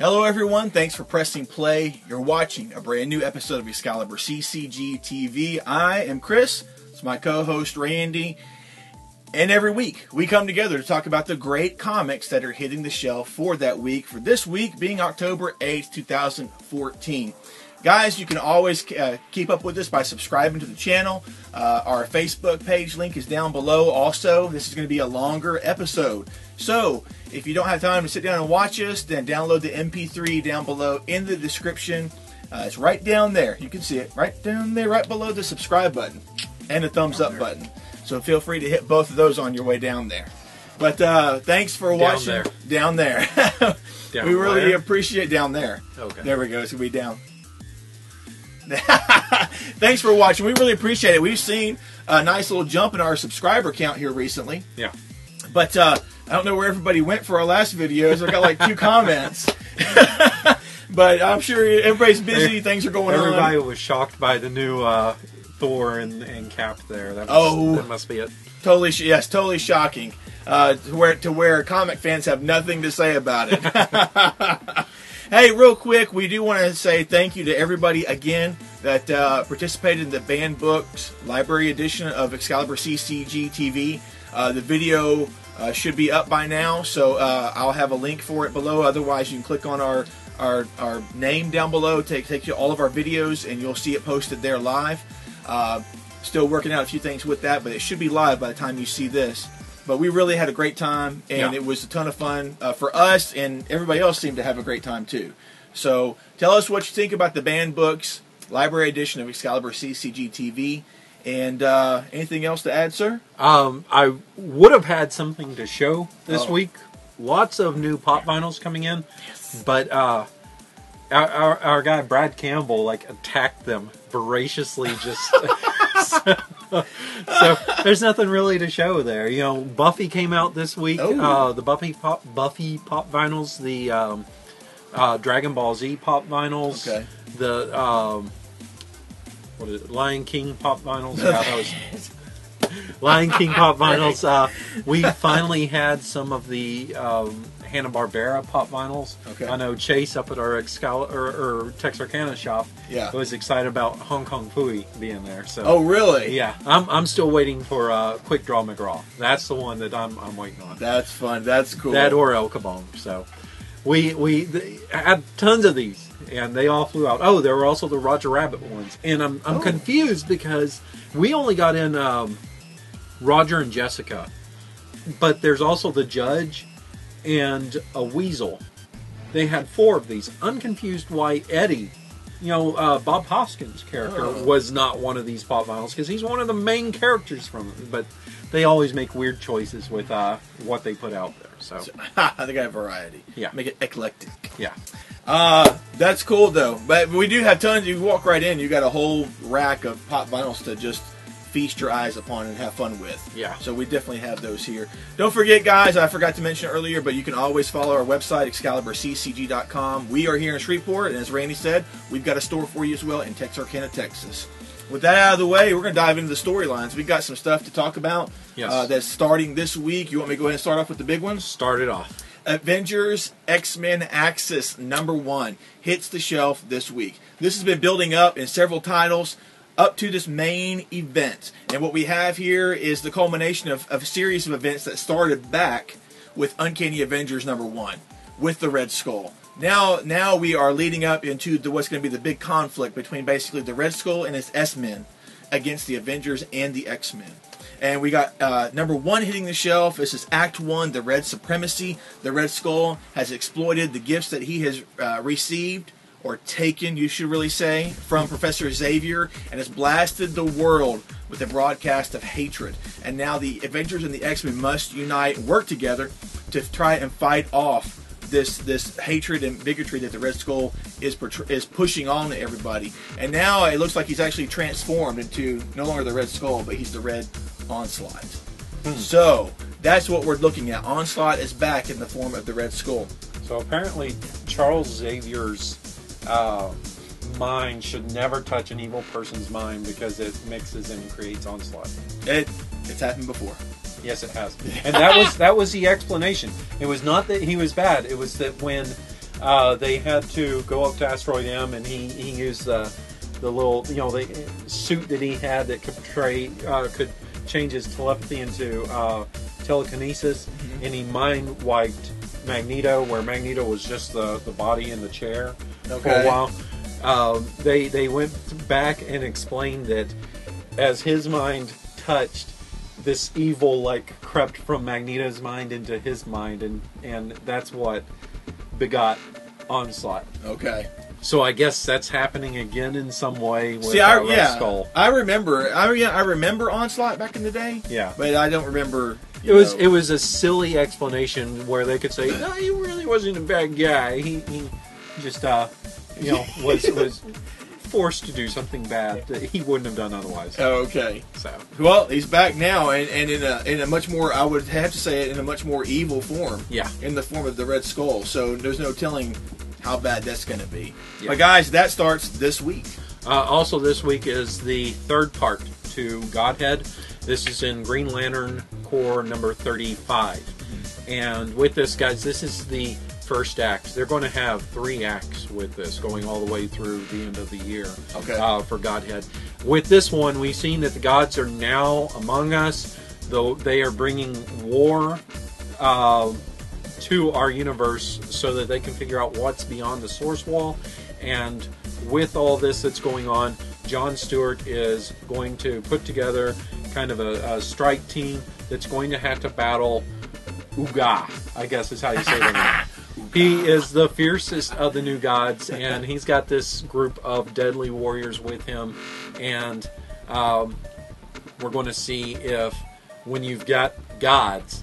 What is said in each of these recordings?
Hello everyone, thanks for pressing play. You're watching a brand new episode of ExcaliburCCGTV. I am Chris, it's my co-host Randy, and every week we come together to talk about the great comics that are hitting the shelf for that week, for this week being October 8th, 2014. Guys, you can always keep up with us by subscribing to the channel. Our Facebook page link is down below. Also, this is going to be a longer episode. So, if you don't have time to sit down and watch us, then download the MP3 down below in the description. It's right down there. You can see it right down there, right below the subscribe button and the thumbs up button. So feel free to hit both of those on your way down there. But thanks for watching. Down there. We really appreciate down there. Okay. There we go. It's going to be down. Thanks for watching. We really appreciate it. We've seen a nice little jump in our subscriber count here recently. Yeah. But I don't know where everybody went for our last videos. I got like 2 comments. But I'm sure everybody's busy. Things are going on. Everybody was shocked by the new Thor and Cap there. That must be it. Totally, yes, totally shocking. To where comic fans have nothing to say about it. Hey, real quick, we do want to say thank you to everybody again that participated in the Banned Books Library Edition of ExcaliburCCGTV. The video should be up by now, so I'll have a link for it below. Otherwise, you can click on our name down below, take you to all of our videos, and you'll see it posted there live. Still working out a few things with that, but it should be live by the time you see this. But we really had a great time, and it was a ton of fun for us, and everybody else seemed to have a great time too. So tell us what you think about the Banned Books Library Edition of ExcaliburCCGTV, and anything else to add, sir? I would have had something to show this week. Lots of new pop vinyls coming in, but our guy Brad Campbell attacked them voraciously. So there's nothing really to show there. You know, Buffy came out this week. The Buffy pop vinyls, the Dragon Ball Z pop vinyls, the Lion King pop vinyls. Lion King pop vinyls. We finally had some of the Hanna-Barbera pop vinyls. I know Chase up at our Texarkana shop was excited about Hong Kong Phooey being there. So oh really? Yeah, I'm still waiting for Quick Draw McGraw. That's the one that I'm waiting on. That's fun. That's cool. That or El Cabong. So we had tons of these, and they all flew out. Oh, there were also the Roger Rabbit ones, and I'm confused because we only got in Roger and Jessica, but there's also the Judge and a Weasel. They had 4 of these. Unconfused why Eddie, Bob Hoskins' character, was not one of these pop vinyls, because he's one of the main characters from it. But they always make weird choices with what they put out there. So they got variety. Yeah, make it eclectic. Yeah. That's cool though. But we do have tons. You walk right in, you got a whole rack of pop vinyls to just feast your eyes upon and have fun with. Yeah. So we definitely have those here. Don't forget, guys, I forgot to mention earlier, but you can always follow our website, ExcaliburCCG.com. We are here in Shreveport, and as Randy said, we've got a store for you as well in Texarkana, Texas. With that out of the way, we're going to dive into the storylines. We've got some stuff to talk about that's starting this week. You want me to go ahead and start off with the big ones? Start it off. Avengers X-Men Axis #1 hits the shelf this week. This has been building up in several titles up to this main event. And what we have here is the culmination of a series of events that started back with Uncanny Avengers #1 with the Red Skull. Now we are leading up into what's going to be the big conflict between basically the Red Skull and his S-Men against the Avengers and the X-Men. And we got #1 hitting the shelf. This is Act 1, the Red Supremacy. The Red Skull has exploited the gifts that he has received, or taken, you should really say, from Professor Xavier, and has blasted the world with a broadcast of hatred. And now the Avengers and the X-Men must unite and work together to try and fight off this hatred and bigotry that the Red Skull is pushing on to everybody. And now it looks like he's actually transformed into no longer the Red Skull, but he's the Red Onslaught. So that's what we're looking at. Onslaught is back in the form of the Red Skull. So apparently Charles Xavier's mind should never touch an evil person's mind because it mixes and creates Onslaught. It's happened before. Yes, it has. And that was the explanation. It was not that he was bad. It was that when they had to go up to Asteroid M, and he used the little, the suit that he had that could change his telepathy into telekinesis, and he mind wiped Magneto, where Magneto was just the body in the chair for a while. They went back and explained that as his mind touched, this evil crept from Magneto's mind into his mind, and that's what begot Onslaught. Okay. So I guess that's happening again in some way with Red Skull. I remember Onslaught back in the day. Yeah, but I don't remember. It was a silly explanation where they could say, "No, he really wasn't a bad guy. He just was forced to do something bad that he wouldn't have done otherwise." Okay. So well, he's back now, and in a much more, I would have to say it, in a much more evil form. Yeah. In the form of the Red Skull. So there's no telling how bad that's going to be. Yeah. But guys, that starts this week. Also this week is the third part to Godhead. This is in Green Lantern Corps number 35. And with this, guys, this is the first act. They're going to have 3 acts with this, going all the way through the end of the year. Okay. For Godhead. With this one, we've seen that the gods are now among us, though they are bringing war to our universe so that they can figure out what's beyond the source wall. And with all this that's going on, John Stewart is going to put together kind of a strike team that's going to have to battle Uga, I guess is how you say that. He is the fiercest of the new gods, and he's got this group of deadly warriors with him. And we're going to see if, when you've got gods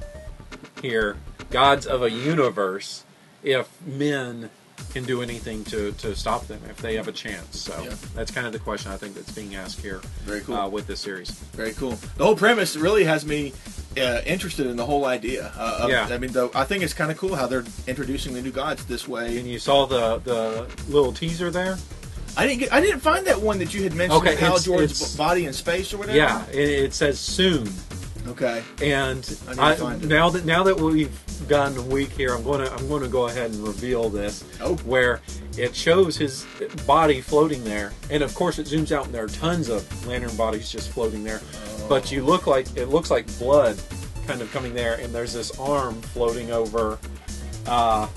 here, gods of a universe, if men can do anything to stop them, if they have a chance. So that's kind of the question I think that's being asked here. Very cool. With this series. Very cool. The whole premise really has me interested in the whole idea. I mean, I think it's kind of cool how they're introducing the new gods this way. And you saw the little teaser there? I didn't find that one that you had mentioned. Okay, Hal Jordan's body in space or whatever. Yeah, it says soon. Okay. And now that we've gotten a week here, I'm going to go ahead and reveal this. Oh. Where it shows his body floating there, and of course it zooms out, and there are tons of Lantern bodies just floating there. Oh. But it looks like blood kind of coming there, and there's this arm floating over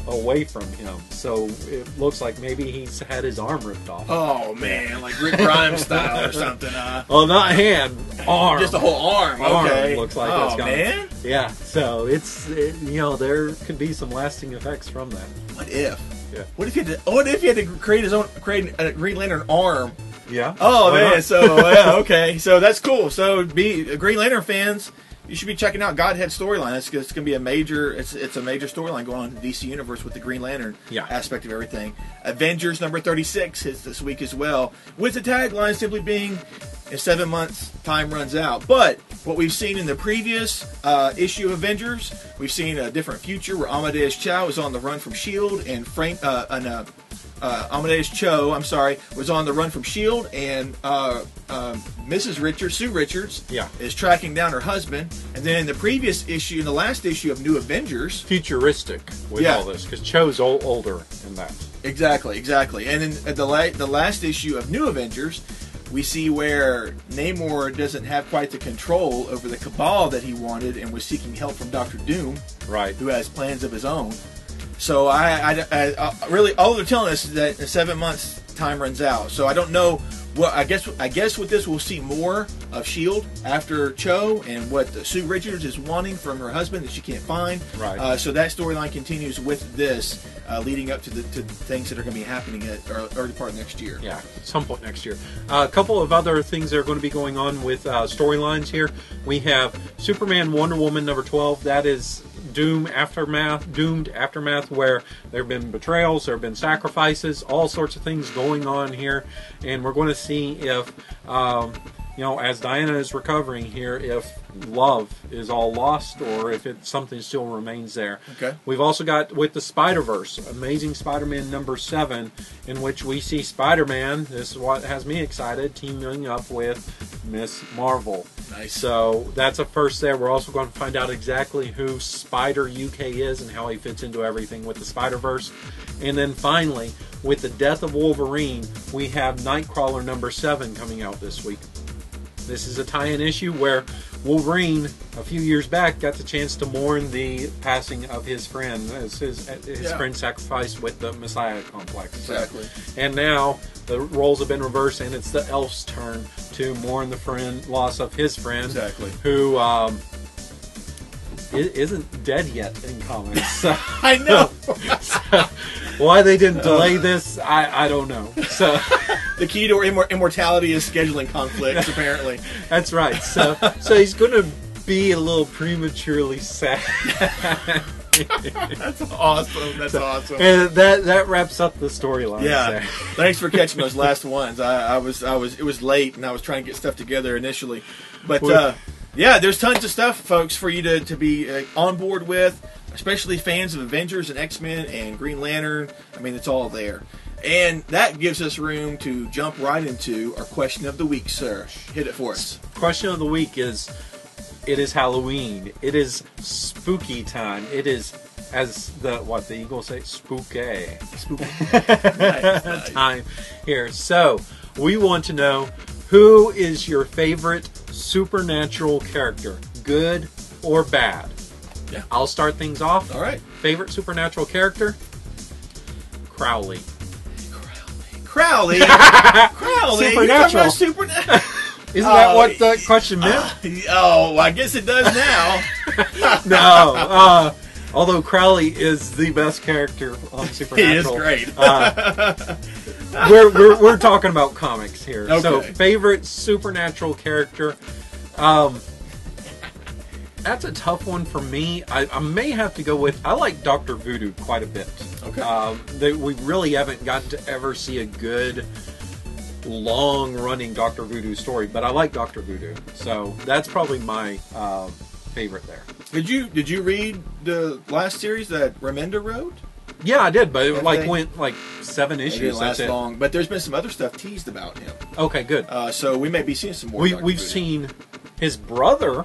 away from him. So it looks like maybe he's had his arm ripped off. Oh man, like Rick Grimes style or something. Well, not hand, arm. Just a whole arm. Okay. Arm looks like it's gone. Man. Yeah. So there could be some lasting effects from that. What if? Yeah. What if he had to create a Green Lantern arm? Yeah. Oh man. So yeah. Okay. So that's cool. So Green Lantern fans, you should be checking out Godhead storyline. It's going to be a major storyline going on in the DC universe with the Green Lantern aspect of everything. Avengers number 36 hits this week as well, with the tagline simply being, "In 7 months, time runs out." But what we've seen in the previous issue of Avengers, we've seen a different future where Amadeus Cho is on the run from S.H.I.E.L.D. and Amadeus Cho, was on the run from S.H.I.E.L.D. and Mrs. Richards, Sue Richards, is tracking down her husband. And then in the previous issue, in the last issue of New Avengers, futuristic with all this, because Cho's older in that. Exactly. And in the last issue of New Avengers, we see where Namor doesn't have quite the control over the Cabal that he wanted, and was seeking help from Dr. Doom, who has plans of his own. So I really, all they're telling us is that in 7 months time runs out. So I don't know. Well, I guess with this we'll see more of S.H.I.E.L.D. after Cho, and what Sue Richards is wanting from her husband that she can't find. Right. So that storyline continues with this, leading up to things that are going to be happening at early part of next year. Yeah, some point next year. A couple of other things that are going to be going on with storylines here. We have Superman, Wonder Woman number 12. That is doomed aftermath, where there have been betrayals, there have been sacrifices, all sorts of things going on here, and we're going to see if as Diana is recovering here, if love is all lost or if something still remains there. Okay. We've also got with the Spider-Verse, Amazing Spider-Man number 7, in which we see Spider-Man, this is what has me excited, teaming up with Miss Marvel. Nice. So that's a first there. We're also going to find out exactly who Spider UK is and how he fits into everything with the Spider-Verse. And then finally, with the death of Wolverine, we have Nightcrawler number 7 coming out this week. This is a tie-in issue where Wolverine, a few years back, got the chance to mourn the passing of his friend, as his friend sacrificed with the Messiah complex. Exactly. And now the roles have been reversed, and it's the Elf's turn to mourn the loss of his friend, who isn't dead yet in comics. So, I know. So, why they didn't delay this, I don't know. So the key to immortality is scheduling conflicts, apparently. That's right. So he's going to be a little prematurely sad. That's awesome. That's awesome. And that wraps up the storyline. Yeah. There. Thanks for catching those last ones. It was late, and I was trying to get stuff together initially, but yeah, there's tons of stuff, folks, for you to be on board with. Especially fans of Avengers and X-Men and Green Lantern. I mean, it's all there. And that gives us room to jump right into our question of the week, sir. Hit it for us. Question of the week is, it is Halloween. It is spooky time. It is, as the Eagles say, spooky. Spooky. Nice. Time here. So, we want to know, who is your favorite supernatural character? Good or bad? Yeah. I'll start things off. All right. Favorite supernatural character? Crowley. Crowley? Supernatural. Isn't that what the question meant? I guess it does now. No. Although Crowley is the best character on Supernatural. He is great. We're talking about comics here. Okay. So, favorite supernatural character. That's a tough one for me. I may have to go with, I like Dr. Voodoo quite a bit. Okay. We really haven't gotten to ever see a good, long-running Dr. Voodoo story, but I like Dr. Voodoo. So that's probably my favorite there. Did you read the last series that Remenda wrote? Yeah, I did, but it went like 7 issues. It didn't last that's long, but there's been some other stuff teased about him. Okay, good. So we may be seeing some more. We've seen his brother.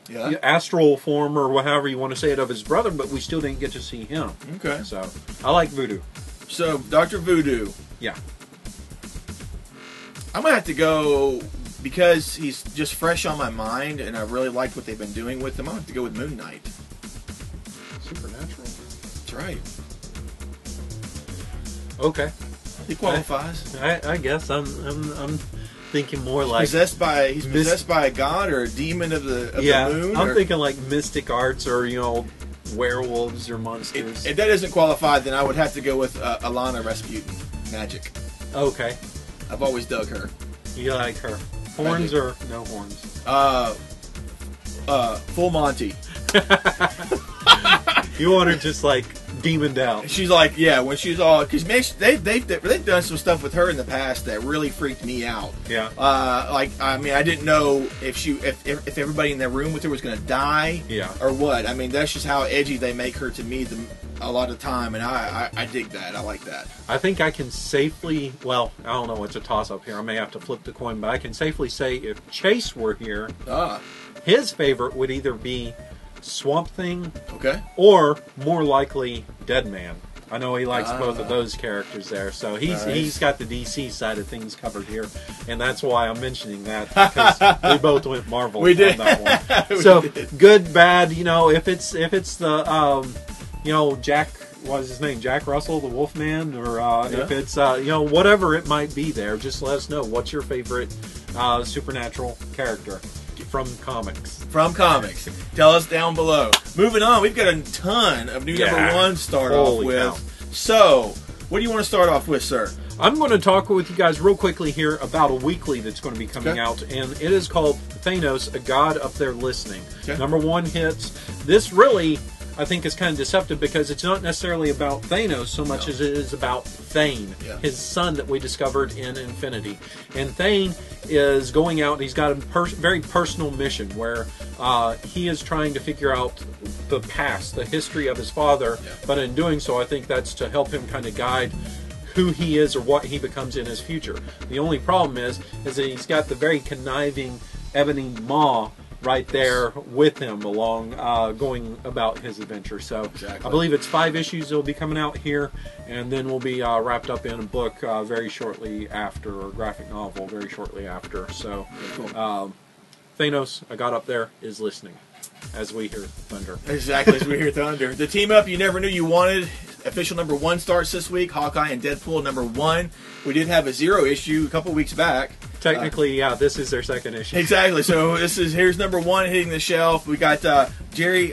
Yeah. Astral form, or however you want to say it, of his brother, but we still didn't get to see him. Okay. So, I like Voodoo. So, Dr. Voodoo. Yeah. I'm going to have to go, because he's just fresh on my mind, and I really liked what they've been doing with him, I'm going to have to go with Moon Knight. Supernatural? That's right. Okay. He qualifies. I guess I'm thinking more like he's possessed by a god or a demon of the moon. I'm thinking like mystic arts, or werewolves or monsters. If that isn't qualified, then I would have to go with Alana Rasputin, magic. Okay. I've always dug her. You like her? Horns or no horns? Full Monty. You want her just like demoned out. She's like, yeah, when she's all, because they've done some stuff with her in the past that really freaked me out. Yeah. I didn't know if everybody in the room with her was going to die. Yeah. Or what. I mean, that's just how edgy they make her to me a lot of time, and I dig that. I like that. I think I can safely, I don't know, it's a toss-up here. I may have to flip the coin, but I can safely say if Chase were here, his favorite would either be Swamp Thing, okay, or more likely Dead Man. I know he likes both of those characters there, so he's got the DC side of things covered here, and that's why I'm mentioning that, because we both went Marvel on that one. So good, bad, if it's the Jack, what is his name, Jack Russell, the Wolfman, or if it's whatever it might be there, just let us know what's your favorite supernatural character from comics. From comics. Tell us down below. Moving on, we've got a ton of new number ones to start off with. Cow. So, what do you want to start off with, sir? I'm going to talk with you guys real quickly here about a weekly that's going to be coming out, and it is called Thanos, A God Up There Listening. Okay. Number 1 hits. This really, I think, is kind of deceptive because it's not necessarily about Thanos so much as it is about Thane, his son that we discovered in Infinity. And Thane is going out, and he's got a very personal mission where he is trying to figure out the past, the history of his father, but in doing so, I think that's to help him kind of guide who he is or what he becomes in his future. The only problem is that he's got the very conniving Ebony Maw right there with him along, going about his adventure. So exactly. I believe it's 5 issues that will be coming out here, and then we'll be wrapped up in a book very shortly after, or graphic novel very shortly after. So Thanos, I got up there, is listening as we hear thunder. Exactly, as we hear thunder. The team up you never knew you wanted. Official number 1 starts this week. Hawkeye and Deadpool number 1. We did have a 0 issue a couple weeks back. Technically, yeah, this is their 2nd issue. Exactly. So here's number 1 hitting the shelf. We got Jerry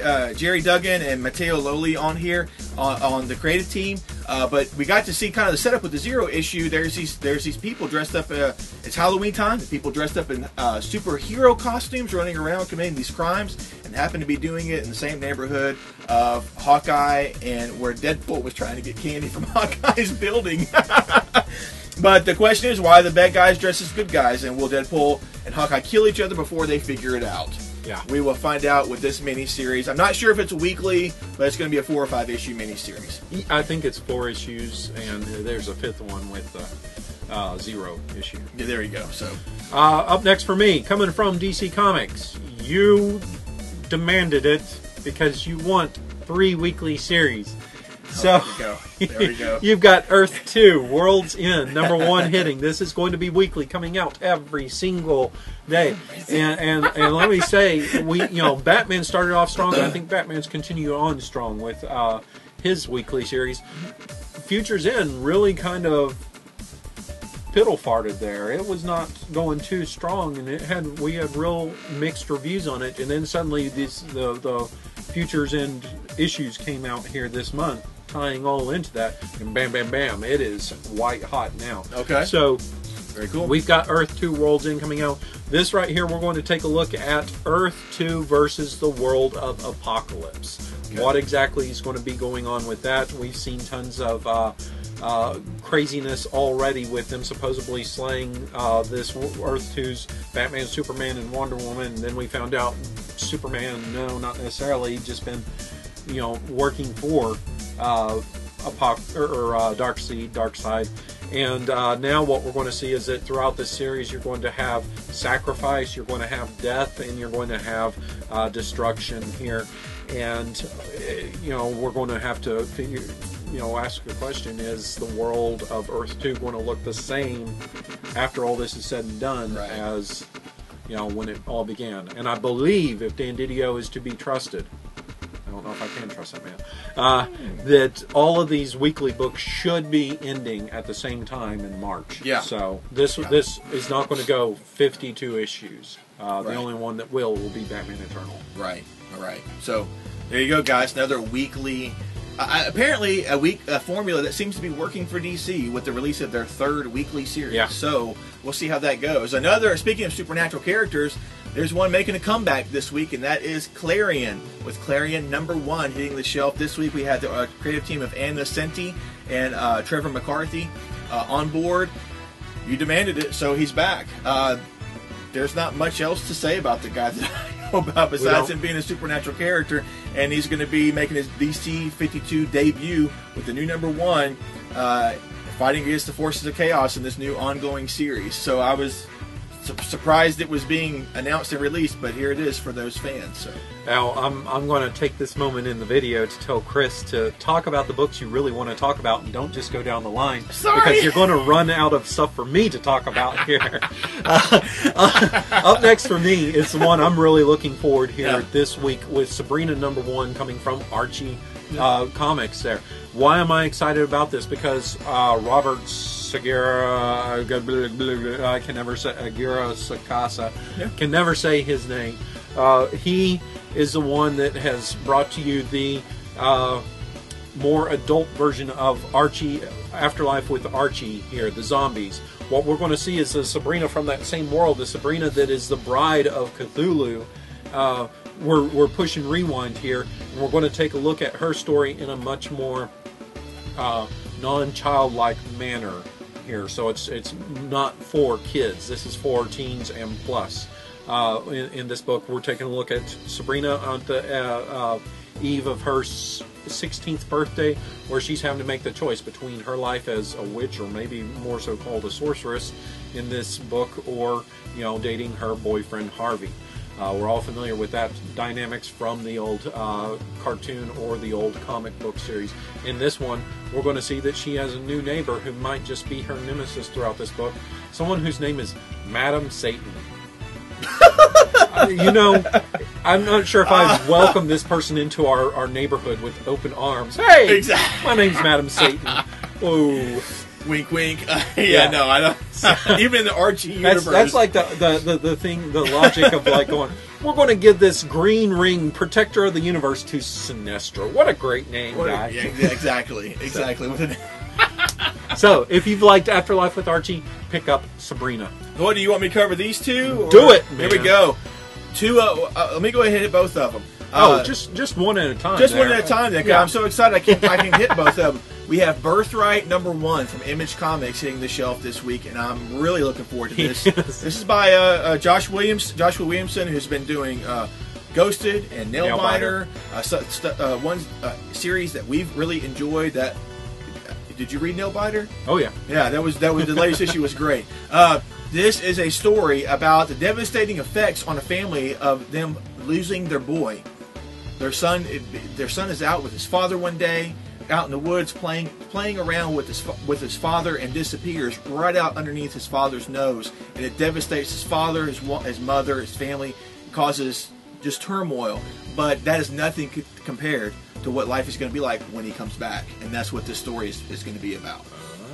Duggan and Matteo Loli on here on the creative team. But we got to see kind of the setup with the 0 issue. There's these people dressed up. It's Halloween time. People dressed up in superhero costumes running around committing these crimes, and happen to be doing it in the same neighborhood of Hawkeye and where Deadpool was trying to get candy from Hawkeye's building. But the question is, why the bad guys dress as good guys, and will Deadpool and Hawkeye kill each other before they figure it out? Yeah. We will find out with this miniseries. I'm not sure if it's weekly, but it's going to be a 4 or 5 issue miniseries. I think it's 4 issues, and there's a 5th one with 0 issue. Yeah, there you go. So, up next for me, coming from DC Comics, you demanded it because you want 3 weekly series. So there we go. You've got Earth 2, World's End, number 1 hitting. This is going to be weekly, coming out every single day. And let me say, Batman started off strong, and I think Batman's continued on strong with his weekly series. Future's End really kind of piddle-farted there. It was not going too strong, and we had real mixed reviews on it. And then suddenly the Future's End issues came out here this month, tying all into that, and bam, bam, bam, it is white hot now. Okay. So, very cool. We've got Earth 2 World's End coming out. This right here, we're going to take a look at Earth 2 versus the World of Apocalypse. Okay. What exactly is going to be going on with that? We've seen tons of craziness already with them supposedly slaying this Earth 2's Batman, Superman, and Wonder Woman. And then we found out Superman, no, not necessarily, just been, working for Darkseid. And now what we're going to see is that throughout this series, you're going to have sacrifice, you're going to have death, and you're going to have destruction here. And we're going to have to figure, ask the question: is the world of Earth 2 going to look the same after all this is said and done as when it all began? And I believe, if Dan Didio is to be trusted, I don't know if I can trust that man, that all of these weekly books should be ending at the same time in March. Yeah. So this is not going to go 52 issues. The only one that will be Batman Eternal. Right. All right. So there you go, guys. Another weekly. Apparently, a formula that seems to be working for DC with the release of their 3rd weekly series. Yeah. So we'll see how that goes. Speaking of supernatural characters, there's one making a comeback this week, and that is Klarion, with Klarion number 1 hitting the shelf this week. We had the creative team of Ann Nocenti and Trevor McCarthy on board. You demanded it, so he's back. There's not much else to say about the guy that I know about besides him being a supernatural character, and he's going to be making his DC 52 debut with the new number 1, fighting against the forces of chaos in this new ongoing series. So I was surprised it was being announced and released, but here it is for those fans. So now I'm going to take this moment in the video to tell Chris to talk about the books you really want to talk about, and don't just go down the line. Sorry. Because you're going to run out of stuff for me to talk about here. Up next for me is the one I'm really looking forward here this week, with Sabrina number 1 coming from Archie Comics there. Why am I excited about this? Because Robert Sagara, I can never say, Aguirre Sacasa, can never say his name. He is the one that has brought to you the more adult version of Archie, Afterlife with Archie here, the zombies. What we're going to see is the Sabrina from that same world, the Sabrina that is the bride of Cthulhu. We're pushing rewind here, and we're going to take a look at her story in a much more non-childlike manner here. So it's not for kids. This is for teens and plus. In this book, we're taking a look at Sabrina on the eve of her 16th birthday, where she's having to make the choice between her life as a witch, or maybe more so called a sorceress in this book, or dating her boyfriend Harvey. We're all familiar with that dynamics from the old cartoon or the old comic book series. In this one, we're going to see that she has a new neighbor who might just be her nemesis throughout this book. Someone whose name is Madam Satan. I'm not sure if I'd welcome this person into our neighborhood with open arms. Hey, exactly. My name's Madam Satan. Oh, wink, wink. No, I don't. Even in the Archie universe, that's like the thing, the logic of like going, we're going to give this green ring, protector of the universe, to Sinestro. What a great name, guy. Yeah, exactly. So, if you've liked Afterlife with Archie, pick up Sabrina. What, do you want me to cover these two? Do it, man. Here we go. Two. Let me go ahead and hit both of them. Just one at a time. Just one at a time. Then, I'm so excited I can hit both of them. We have Birthright #1 from Image Comics hitting the shelf this week, and I'm really looking forward to this. Yes. This is by Joshua Williamson, who's been doing Ghosted and Nailbiter, one series that we've really enjoyed. That did you read Nailbiter? Oh yeah, yeah. That was the latest issue was great. This is a story about the devastating effects on a family of them losing their boy. Their son is out with his father one day, out in the woods playing around with his father, and disappears right out underneath his father's nose, and it devastates his father, his mother, his family, causes just turmoil. But that is nothing compared to what life is going to be like when he comes back, and that's what this story is going to be about.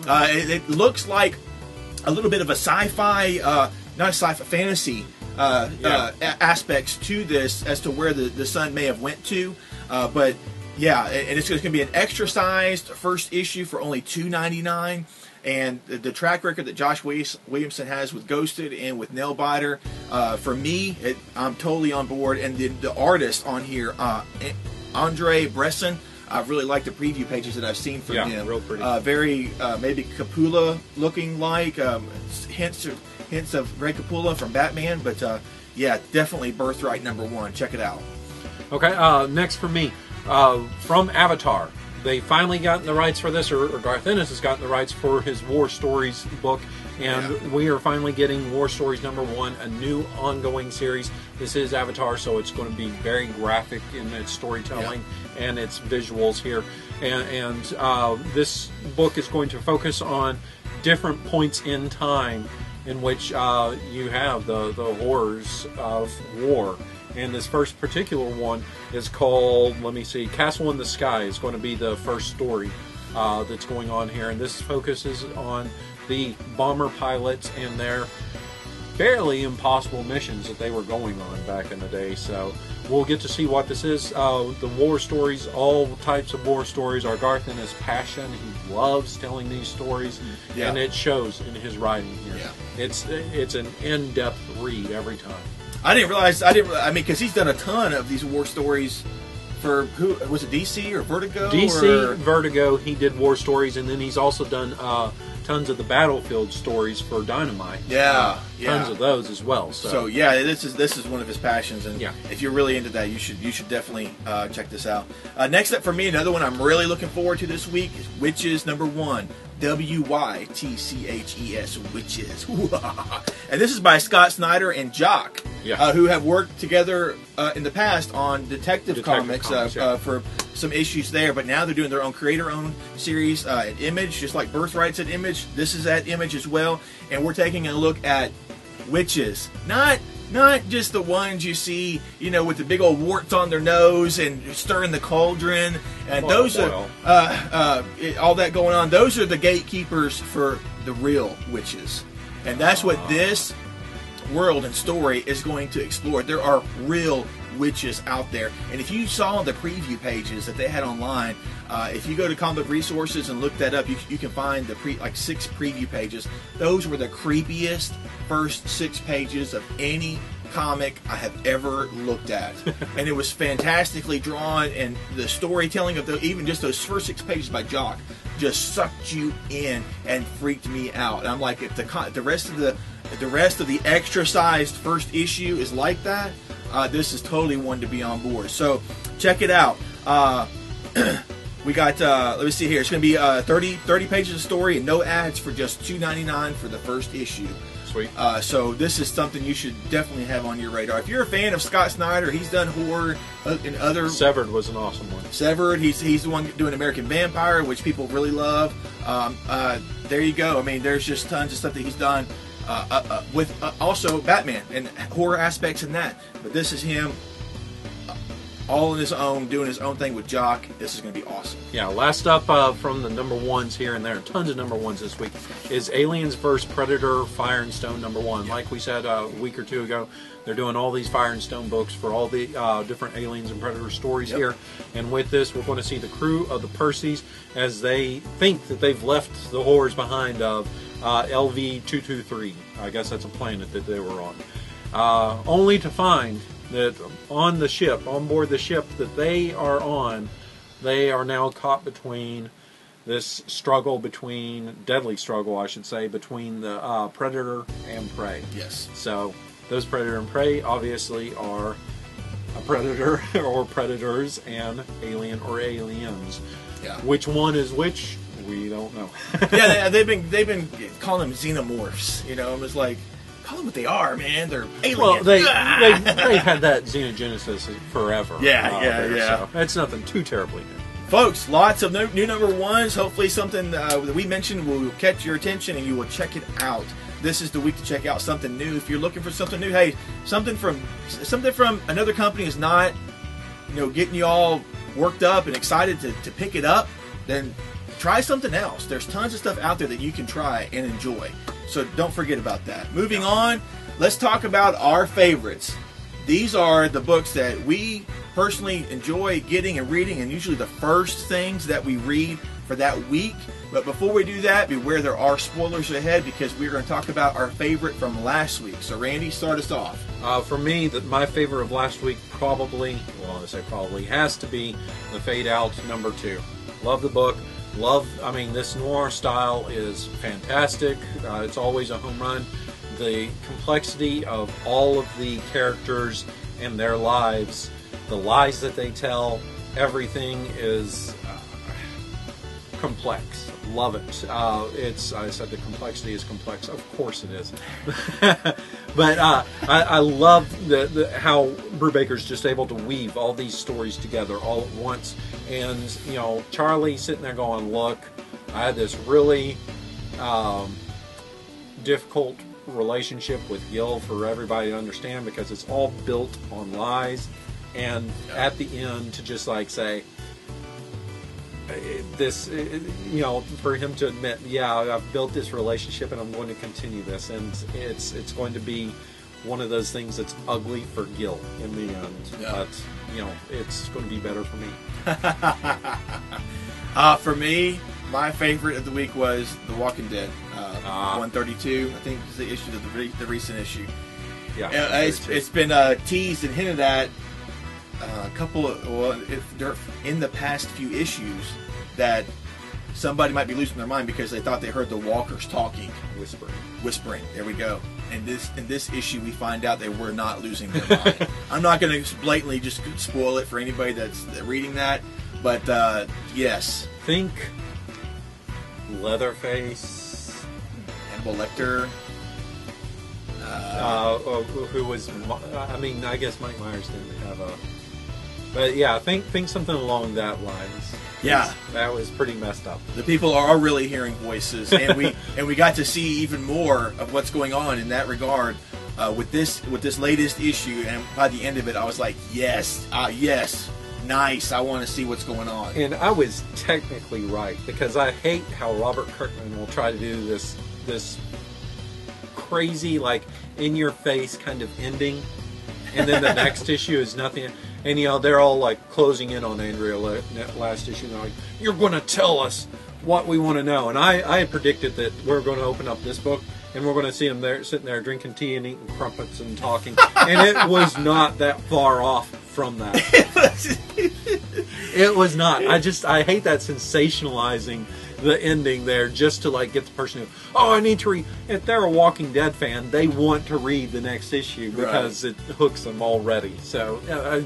It looks like a little bit of a sci-fi, not a sci-fi, fantasy aspects to this as to where the son may have went to, but yeah, and it's going to be an extra-sized first issue for only $2.99. And the track record that Josh Williamson has with Ghosted and with Nailbiter, for me, I'm totally on board. And the artist on here, Andre Bresson, I really like the preview pages that I've seen from him. Real pretty. Very maybe Capullo looking like, hints of Ray Capullo from Batman. But yeah, definitely Birthright #1. Check it out. Okay, next for me, from Avatar. They finally gotten the rights for this, or Garth Ennis has gotten the rights for his War Stories book, and we are finally getting War Stories #1, a new ongoing series. This is Avatar, so it's going to be very graphic in its storytelling and its visuals here. And this book is going to focus on different points in time in which you have the horrors of war. And this first particular one is called, let me see, Castle in the Sky is going to be the first story that's going on here. And this focuses on the bomber pilots and their fairly impossible missions that they were going on back in the day. So we'll get to see what this is. The war stories, all types of war stories, are Garth and his passion. He loves telling these stories, and it shows in his writing here. Yeah. It's an in-depth read every time. I didn't realize. I mean, because he's done a ton of these war stories for who was it? DC or Vertigo? DC, Vertigo. He did war stories, and then he's also done tons of the Battlefield stories for Dynamite. Tons of those as well. So yeah, this is one of his passions, and if you're really into that, you should definitely check this out. Next up for me, another one I'm really looking forward to this week is Wytches #1. Wytches, Wytches. And this is by Scott Snyder and Jock, who have worked together in the past on Detective Comics for some issues there, but now they're doing their own creator-owned series at Image, just like Birthright's at Image. This is at Image as well, and we're taking a look at Wytches. Not just the ones you see, with the big old warts on their nose and stirring the cauldron, and those are all that going on. Those are the gatekeepers for the real witches, and that's what this world and story is going to explore. There are real witches out there, and if you saw the preview pages that they had online, if you go to Comic Resources and look that up, you can find the 6 preview pages. Those were the creepiest first 6 pages of any comic I have ever looked at, and it was fantastically drawn, and the storytelling of even just those first 6 pages by Jock just sucked you in and freaked me out. And I'm like, if the rest of the extra-sized first issue is like that, this is totally one to be on board. So check it out. We got, let me see here. It's going to be 30 pages of story and no ads for just $2.99 for the first issue. Sweet. So this is something you should definitely have on your radar. If you're a fan of Scott Snyder, he's done horror in other... Severed was an awesome one. Severed, he's the one doing American Vampire, which people really love. There you go. I mean, there's just tons of stuff that he's done with also Batman and horror aspects in that. But this is him all on his own, doing his own thing with Jock. This is going to be awesome. Yeah, last up from the number ones here and there, tons of number ones this week, is Aliens vs. Predator Fire and Stone number one. Yep. Like we said a week or two ago, they're doing all these Fire and Stone books for all the different Aliens and Predator stories here. And with this, we're going to see the crew of the Percys as they think that they've left the horrors behind of LV-223. I guess that's a planet that they were on. Only to find that on the ship, on board the ship that they are on, they are now caught between this struggle deadly struggle, I should say, between the predator and prey. Yes. So those predator and prey obviously are a predator or predators and alien or aliens. Yeah. Which one is which? We don't know. Yeah, they've been calling them xenomorphs. You know, it was like, call them what they are, man. They're aliens. Well, they've had that xenogenesis forever. Yeah. So it's nothing too terribly new. Folks, lots of new number ones. Hopefully something that we mentioned will catch your attention and you will check it out. This is the week to check out something new. If you're looking for something new, hey, something from another company is not, getting you all worked up and excited to pick it up, then try something else. There's tons of stuff out there that you can try and enjoy. So don't forget about that. Moving on, let's talk about our favorites. These are the books that we personally enjoy getting and reading, and usually the first things that we read for that week. But before we do that, beware there are spoilers ahead because we're going to talk about our favorite from last week. So Randy, start us off. For me, my favorite of last week probably has to be The Fade Out number 2. Love the book. This noir style is fantastic. It's always a home run. The complexity of all of the characters and their lives, the lies that they tell, everything is complex. Love it. I said the complexity is complex. Of course it is. But I love how Brubaker's just able to weave all these stories together all at once. And, Charlie sitting there going, look, I had this really difficult relationship with Gil for everybody to understand because it's all built on lies. And at the end to just say, for him to admit, I've built this relationship and I'm going to continue this, and it's going to be one of those things that's ugly for Gil in the end, but it's going to be better for me. For me, my favorite of the week was The Walking Dead 132. I think is the issue of the recent issue. Yeah, it's been teased and hinted at in the past few issues that somebody might be losing their mind because they thought they heard the walkers talking, whispering. There we go. And in this issue, we find out they were not losing their mind. I'm not going to blatantly just spoil it for anybody that's reading that, but yes. Think Leatherface, Hannibal Lecter. Who was? I guess Mike Myers didn't have a. But yeah, think something along that lines. Yeah, that was pretty messed up. The people are really hearing voices, and we got to see even more of what's going on in that regard with this latest issue. And by the end of it, I was like, yes, nice. I want to see what's going on. And I was technically right because I hate how Robert Kirkman will try to do this crazy in your face kind of ending, and then the next issue is nothing. And they're all closing in on Andrea last issue. They're like, "You're going to tell us what we want to know." And I had predicted that we're going to open up this book and we're going to see them there sitting there drinking tea and eating crumpets and talking. And it was not that far off from that. It was not. I hate that sensationalizing the ending there just to like get the person who, oh, I need to read. If they're a Walking Dead fan, they want to read the next issue because it hooks them already. So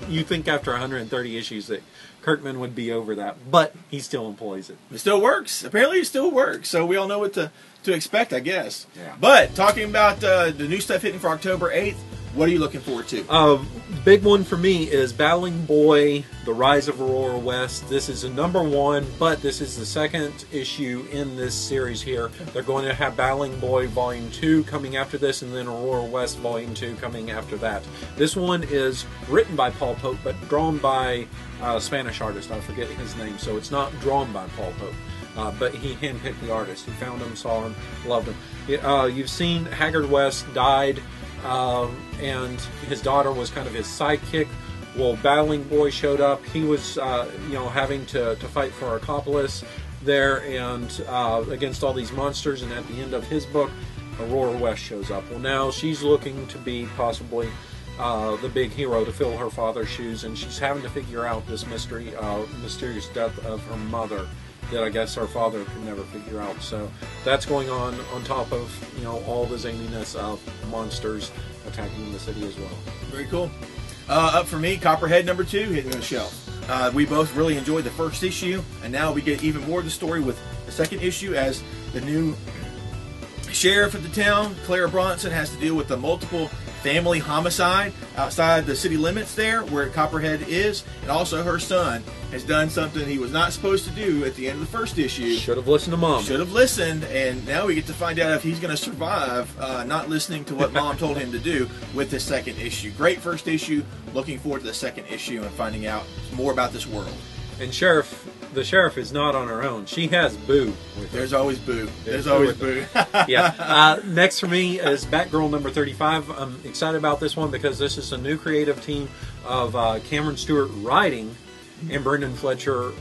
you think after 130 issues that Kirkman would be over that, but he still employs it. It still works. Apparently it still works. So we all know what to expect, I guess. Yeah. But talking about the new stuff hitting for October 8th, what are you looking forward to? Big one for me is Battling Boy, The Rise of Aurora West. This is a #1, but this is the second issue in this series here. They're going to have Battling Boy Volume 2 coming after this, and then Aurora West Volume 2 coming after that. This one is written by Paul Pope, but drawn by a Spanish artist. I forget his name, so it's not drawn by Paul Pope. But he handpicked the artist. He found him, saw him, loved him. You've seen Haggard West died, and his daughter was kind of his sidekick. Well, Battling Boy showed up. He was, having to fight for Arcopolis there and against all these monsters. And at the end of his book, Aurora West shows up. Well, now she's looking to be possibly the big hero to fill her father's shoes, and she's having to figure out this mysterious death of her mother that I guess our father could never figure out. So that's going on top of all the zaniness of monsters attacking the city as well. Very cool. Up for me, Copperhead #2 hitting the shelf. We both really enjoyed the first issue, and now we get even more of the story with the second issue as the new sheriff of the town, Clara Bronson, has to deal with the multiple family homicide outside the city limits there where Copperhead is, and also her son has done something he was not supposed to do at the end of the first issue. Should have listened to Mom. Should have listened, and now we get to find out if he's going to survive not listening to what Mom told him to do with this second issue. Great first issue. Looking forward to the second issue and finding out more about this world. And the sheriff is not on her own. She has Boo with her. There's always Boo. There's always Boo. Yeah. Next for me is Batgirl #35. I'm excited about this one because this is a new creative team of Cameron Stewart writing and Brendan Fletcher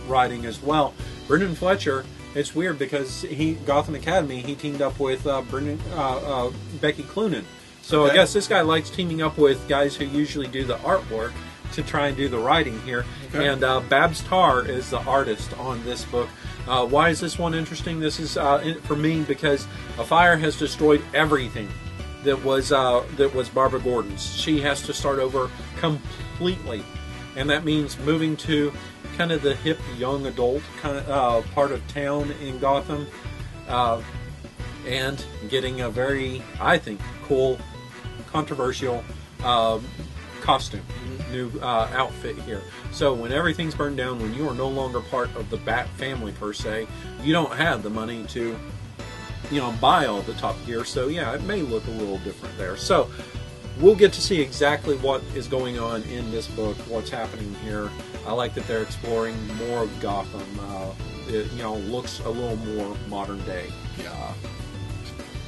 writing as well. Brendan Fletcher, it's weird because Gotham Academy, he teamed up with Becky Cloonan. So I guess this guy likes teaming up with guys who usually do the artwork to try and do the writing here. Okay. And Babs Tarr is the artist on this book. Why is this one interesting? This is for me because a fire has destroyed everything that was Barbara Gordon's. She has to start over completely, and that means moving to kind of the hip young adult kind of part of town in Gotham, and getting a very, I think, cool, controversial costume, new outfit here. So when everything's burned down, when you are no longer part of the Bat family per se, you don't have the money to buy all the top gear. So yeah, it may look a little different there. So we'll get to see exactly what is going on in this book, what's happening here. I like that they're exploring more of Gotham. It looks a little more modern day. Yeah.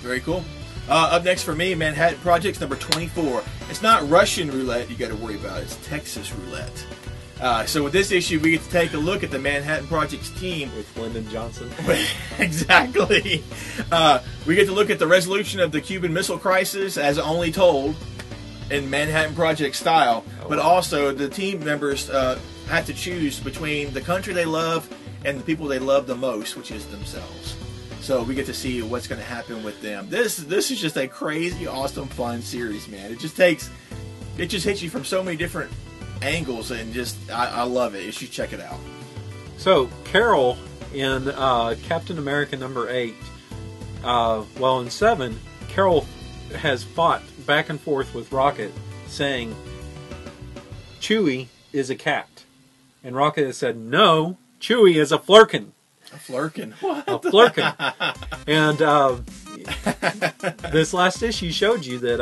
Very cool. Up next for me, Manhattan Projects #24. It's not Russian roulette you got to worry about. It's Texas roulette. So with this issue, we get to take a look at the Manhattan Projects team. With Lyndon Johnson. Exactly. We get to look at the resolution of the Cuban Missile Crisis as only told in Manhattan Project style. But also the team members have to choose between the country they love and the people they love the most, which is themselves. So we get to see what's going to happen with them. This is just a crazy, awesome, fun series, man. It just hits you from so many different angles, and I love it. You should check it out. So Carol in Captain America #8, in 7, Carol has fought back and forth with Rocket, saying Chewie is a cat, and Rocket has said no, Chewie is a flurkin. A flurkin. What? A flurkin. And this last issue showed you that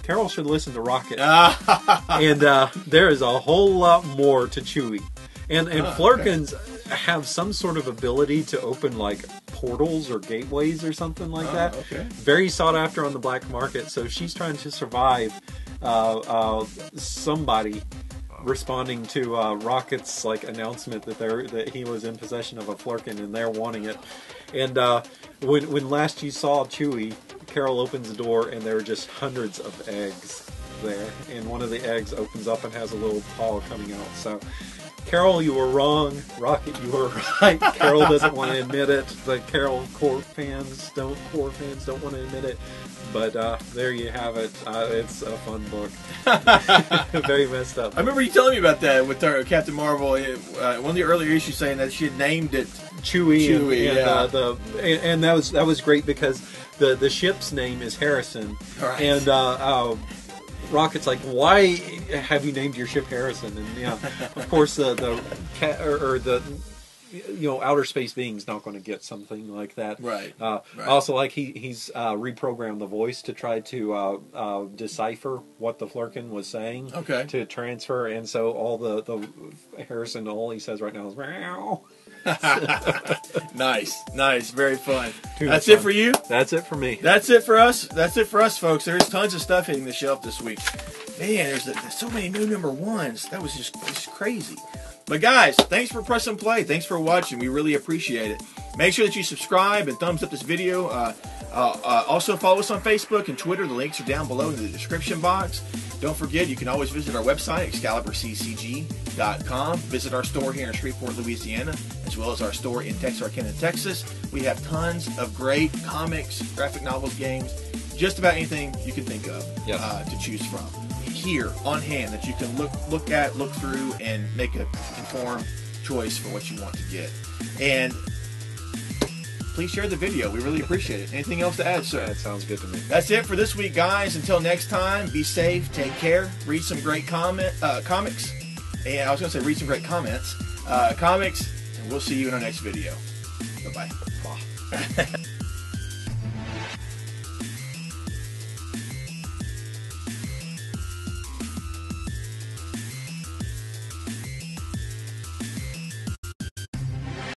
Carol should listen to Rocket. And there is a whole lot more to Chewie. And flurkins have some sort of ability to open like portals or gateways or something like that. Okay. Very sought after on the black market. So she's trying to survive somebody responding to Rocket's announcement that he was in possession of a flurkin and they're wanting it. And when last you saw Chewie, Carol opens the door and there are just hundreds of eggs there, and one of the eggs opens up and has a little paw coming out. So Carol, you were wrong. Rocket, you were right. Carol doesn't want to admit it. The Carol core fans don't want to admit it. But there you have it. It's a fun book. Very messed up. I remember you telling me about that with our Captain Marvel. One of the earlier issues saying that she had named it Chewie. yeah. And that was great because the ship's name is Harrison. Right. And Rocket's like, why have you named your ship Harrison? And yeah, of course the outer space being's not going to get something like that. Right. Also, like he's reprogrammed the voice to try to decipher what the Flurkin was saying. Okay. To transfer, and so all the Harrison, all he says right now is meow. Nice, very fun. That's fun. it for you. That's it for me. That's it for us. That's it for us, folks. There's tons of stuff hitting the shelf this week. Man, there's so many new number ones. That was just crazy. But guys, thanks for pressing play. Thanks for watching. We really appreciate it. Make sure that you subscribe and thumbs up this video. Also follow us on Facebook and Twitter. The links are down below in the description box. Don't forget, you can always visit our website, ExcaliburCCG.com. Visit our store here in Shreveport, Louisiana, as well as our store in Texarkana, Texas. We have tons of great comics, graphic novels, games, just about anything you can think of to choose from. Here on hand that you can look through and make an informed choice for what you want to get. And please share the video. We really appreciate it. Anything else to add, sir? That sounds good to me. That's it for this week, guys. Until next time, be safe, take care, read some great comics. And I was going to say read some great comments. Comics, and we'll see you in our next video. Bye-bye. Bye.